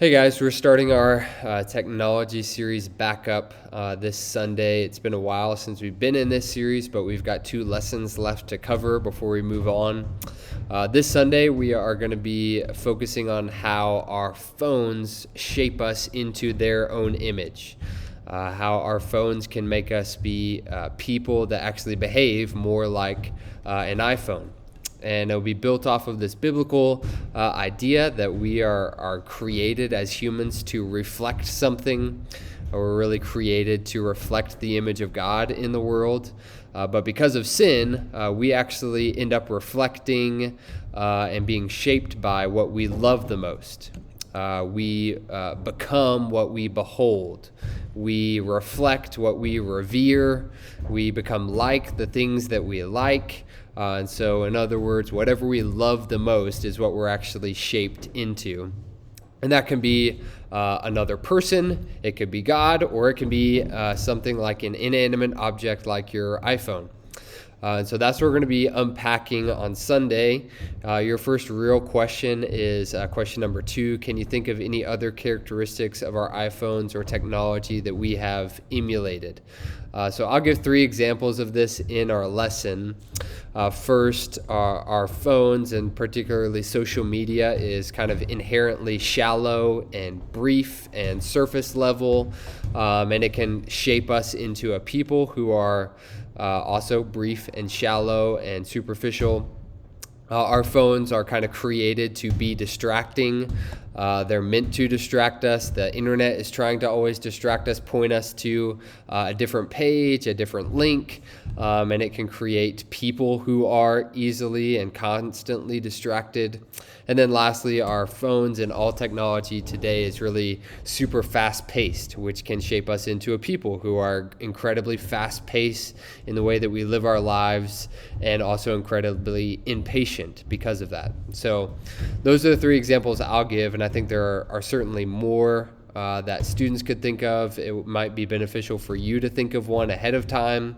Hey guys, we're starting our technology series back up this Sunday. It's been a while since we've been in this series, but we've got 2 lessons left to cover before we move on. This Sunday, we are going to be focusing on how our phones shape us into their own image. How our phones can make us be people that actually behave more like an iPhone. And it'll be built off of this biblical idea that we are created as humans to reflect something. We're really created to reflect the image of God in the world. But because of sin, we actually end up reflecting and being shaped by what we love the most. We become what we behold. We reflect what we revere. We become like the things that we like. And so, in other words, whatever we love the most is what we're actually shaped into. And that can be another person, it could be God, or it can be something like an inanimate object like your iPhone. And so that's what we're going to be unpacking on Sunday. Your first real question is question number 2. Can you think of any other characteristics of our iPhones or technology that we have emulated? So I'll give 3 examples of this in our lesson. First, our phones and particularly social media is kind of inherently shallow and brief and surface level, and it can shape us into a people who are also brief and shallow and superficial. Our phones are kind of created to be distracting. They're meant to distract us. The internet is trying to always distract us, point us to a different page, a different link, and it can create people who are easily and constantly distracted. And then lastly, our phones and all technology today is really super fast-paced, which can shape us into a people who are incredibly fast-paced in the way that we live our lives and also incredibly impatient because of that. So those are the 3 examples I'll give, and I think there are certainly more that students could think of. It might be beneficial for you to think of one ahead of time.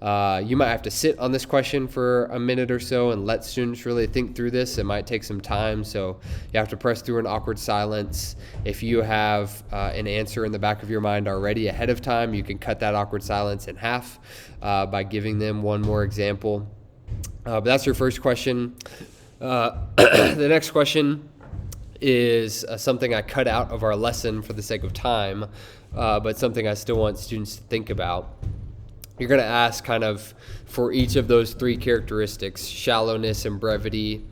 You might have to sit on this question for a minute or so and let students really think through this. It might take some time, so you have to press through an awkward silence. If you have an answer in the back of your mind already ahead of time, you can cut that awkward silence in half by giving them one more example. But that's your first question. The next question is something I cut out of our lesson for the sake of time, but something I still want students to think about. You're going to ask kind of for each of those 3 characteristics, shallowness and brevity,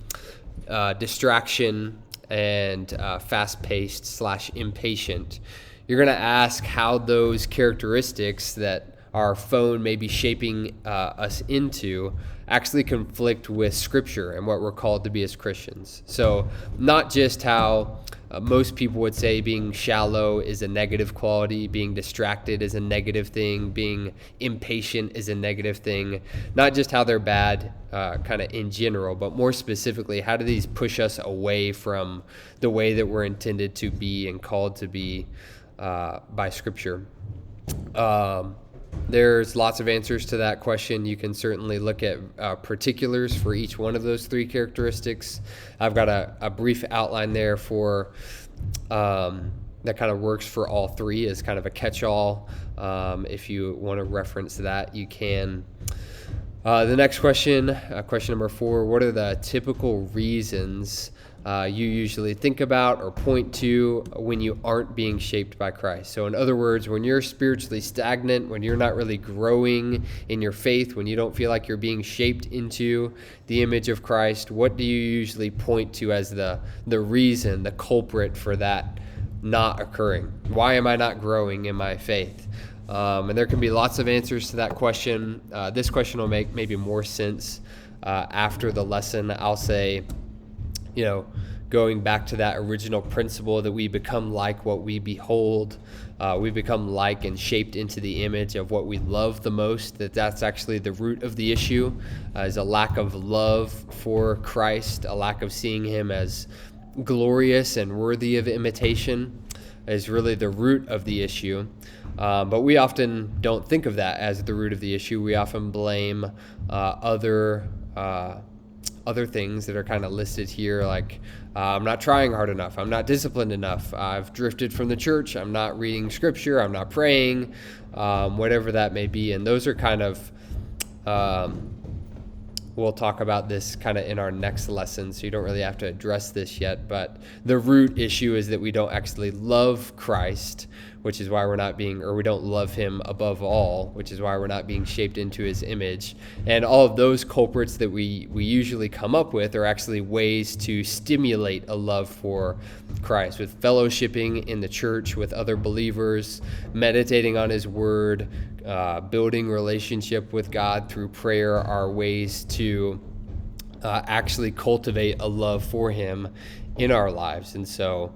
distraction, and fast-paced / impatient. You're going to ask how those characteristics that our phone may be shaping us into actually conflict with Scripture and what we're called to be as Christians. So not just how most people would say being shallow is a negative quality, being distracted is a negative thing, being impatient is a negative thing, not just how they're bad kind of in general, but more specifically, how do these push us away from the way that we're intended to be and called to be by Scripture? There's lots of answers to that question. You can certainly look at particulars for each one of those 3 characteristics. I've got a brief outline there for that kind of works for all 3 as kind of a catch-all. If you want to reference that, you can. The next question, question number 4, what are the typical reasons you usually think about or point to when you aren't being shaped by Christ? So in other words, when you're spiritually stagnant, when you're not really growing in your faith, when you don't feel like you're being shaped into the image of Christ, what do you usually point to as the reason, the culprit for that not occurring? Why am I not growing in my faith? And there can be lots of answers to that question. This question will make maybe more sense after the lesson. I'll say, going back to that original principle that we become like what we behold, we become like and shaped into the image of what we love the most, that's actually the root of the issue, is a lack of love for Christ, a lack of seeing him as glorious and worthy of imitation is really the root of the issue. But we often don't think of that as the root of the issue. We often blame other other things that are kind of listed here, like I'm not trying hard enough, I'm not disciplined enough, I've drifted from the church, I'm not reading scripture, I'm not praying, whatever that may be. And those are kind of, we'll talk about this kind of in our next lesson, so you don't really have to address this yet, but the root issue is that we don't actually love Christ, which is why we're not being, or we don't love him above all, which is why we're not being shaped into his image. And all of those culprits that we usually come up with are actually ways to stimulate a love for Christ, with fellowshipping in the church with other believers, meditating on his word, building relationship with God through prayer are ways to actually cultivate a love for him in our lives. And so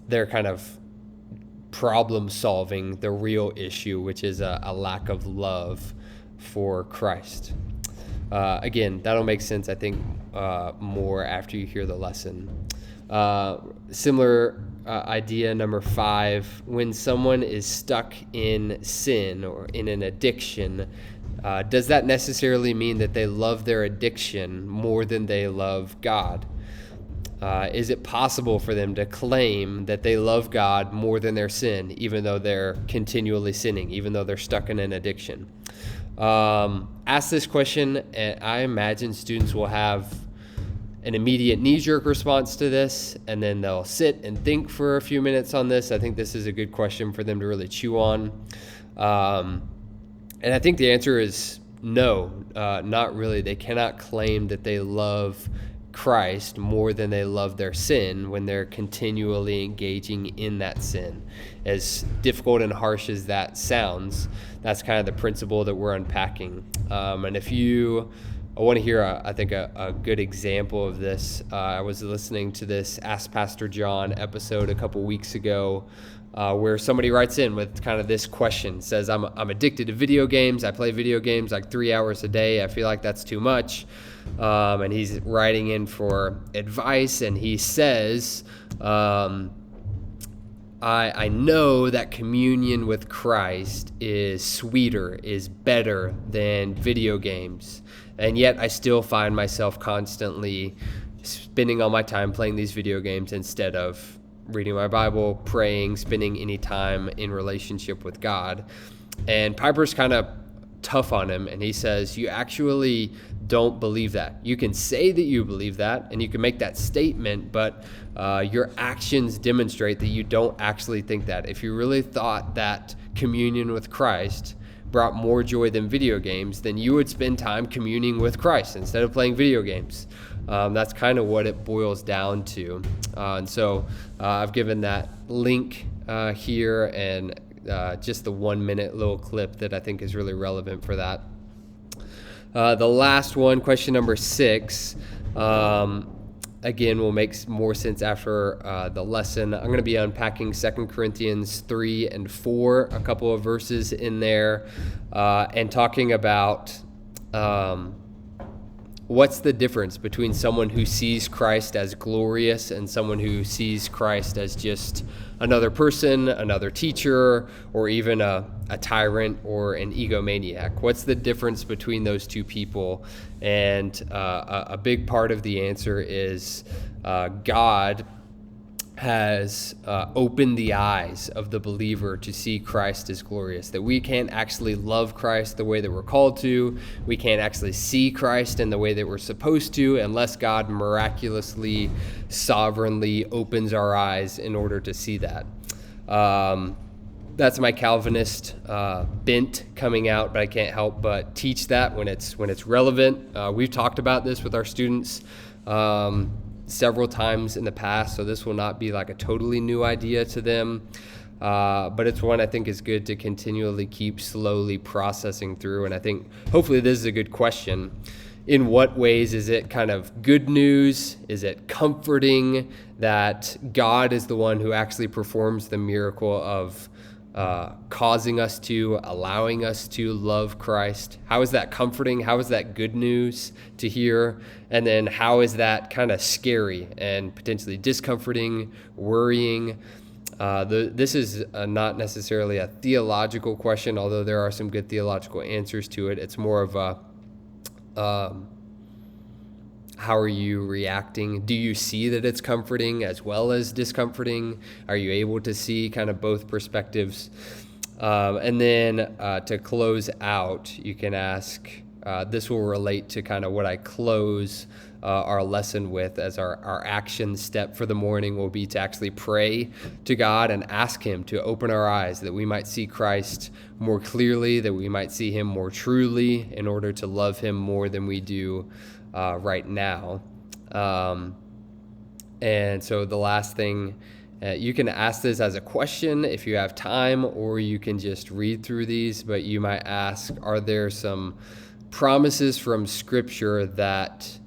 they're kind of problem solving the real issue, which is a lack of love for Christ. Again, that'll make sense, I think, more after you hear the lesson. Similar idea number 5, when someone is stuck in sin or in an addiction, does that necessarily mean that they love their addiction more than they love God? Is it possible for them to claim that they love God more than their sin, even though they're continually sinning, even though they're stuck in an addiction? Ask this question, and I imagine students will have an immediate knee-jerk response to this, and then they'll sit and think for a few minutes on this. I think this is a good question for them to really chew on. And I think the answer is no, not really. They cannot claim that they love Christ more than they love their sin when they're continually engaging in that sin. As difficult and harsh as that sounds, that's kind of the principle that we're unpacking. And if you want to hear, I think, a good example of this, I was listening to this Ask Pastor John episode a couple weeks ago, where somebody writes in with kind of this question, says, I'm addicted to video games. I play video games like 3 hours a day. I feel like that's too much. And he's writing in for advice, and he says, I know that communion with Christ is sweeter, is better than video games, and yet I still find myself constantly spending all my time playing these video games instead of reading my Bible, praying, spending any time in relationship with God. And Piper's kind of tough on him, and he says, you actually don't believe that. You can say that you believe that, and you can make that statement, but your actions demonstrate that you don't actually think that. If you really thought that communion with Christ brought more joy than video games, then you would spend time communing with Christ instead of playing video games. That's kind of what it boils down to. And so I've given that link here, and just the 1 minute little clip that I think is really relevant for that. The last one, question number 6, again, will make more sense after the lesson. I'm going to be unpacking 2 Corinthians 3 and 4, a couple of verses in there, and talking about what's the difference between someone who sees Christ as glorious and someone who sees Christ as just another person, another teacher, or even a tyrant or an egomaniac. What's the difference between those two people? And a big part of the answer is God has opened the eyes of the believer to see Christ as glorious, that we can't actually love Christ the way that we're called to. We can't actually see Christ in the way that we're supposed to unless God miraculously, sovereignly opens our eyes in order to see that. That's my Calvinist bent coming out, but I can't help but teach that when it's relevant. We've talked about this with our students several times in the past, so this will not be like a totally new idea to them, but it's one I think is good to continually keep slowly processing through. And I think hopefully this is a good question. In what ways is it kind of good news? Is it comforting that God is the one who actually performs the miracle of causing us to, allowing us to love Christ? How is that comforting? How is that good news to hear? And then how is that kind of scary and potentially discomforting, worrying? This is not necessarily a theological question, although there are some good theological answers to it. It's more of a How are you reacting? Do you see that it's comforting as well as discomforting? Are you able to see kind of both perspectives? And then to close out, you can ask, this will relate to kind of what I close our lesson with, as our action step for the morning will be to actually pray to God and ask Him to open our eyes that we might see Christ more clearly, that we might see Him more truly in order to love Him more than we do right now. And so the last thing, you can ask this as a question if you have time, or you can just read through these, but you might ask, are there some promises from Scripture that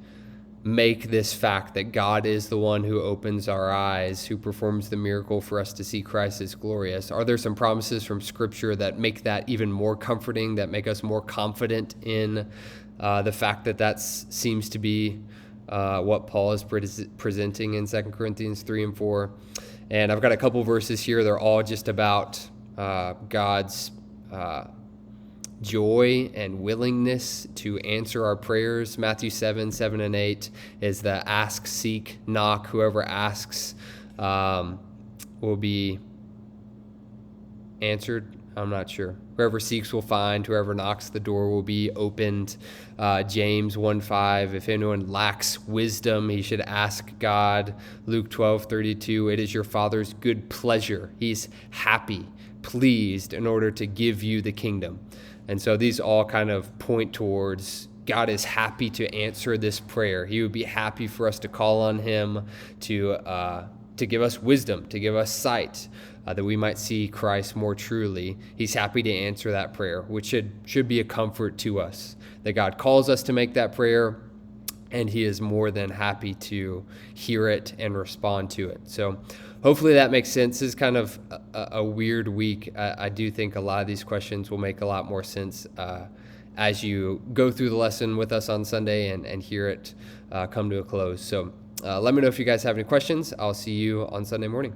make this fact that God is the one who opens our eyes, who performs the miracle for us to see Christ as glorious? Are there some promises from Scripture that make that even more comforting, that make us more confident in the fact that that seems to be what Paul is presenting in 2 Corinthians 3 and 4? And I've got a couple verses here. They're all just about God's joy and willingness to answer our prayers. Matthew 7 and 8 is the ask, seek, knock. Whoever asks will be answered. I'm not sure. Whoever seeks will find. Whoever knocks, the door will be opened. James 1:5, if anyone lacks wisdom, he should ask God. Luke 12:32, it is your Father's good pleasure. He's happy, pleased, in order to give you the kingdom. And so these all kind of point towards God is happy to answer this prayer. He would be happy for us to call on Him to give us wisdom, to give us sight, that we might see Christ more truly. He's happy to answer that prayer, which should be a comfort to us, that God calls us to make that prayer, and He is more than happy to hear it and respond to it. So hopefully that makes sense. This is kind of a weird week. I do think a lot of these questions will make a lot more sense as you go through the lesson with us on Sunday and hear it come to a close. So let me know if you guys have any questions. I'll see you on Sunday morning.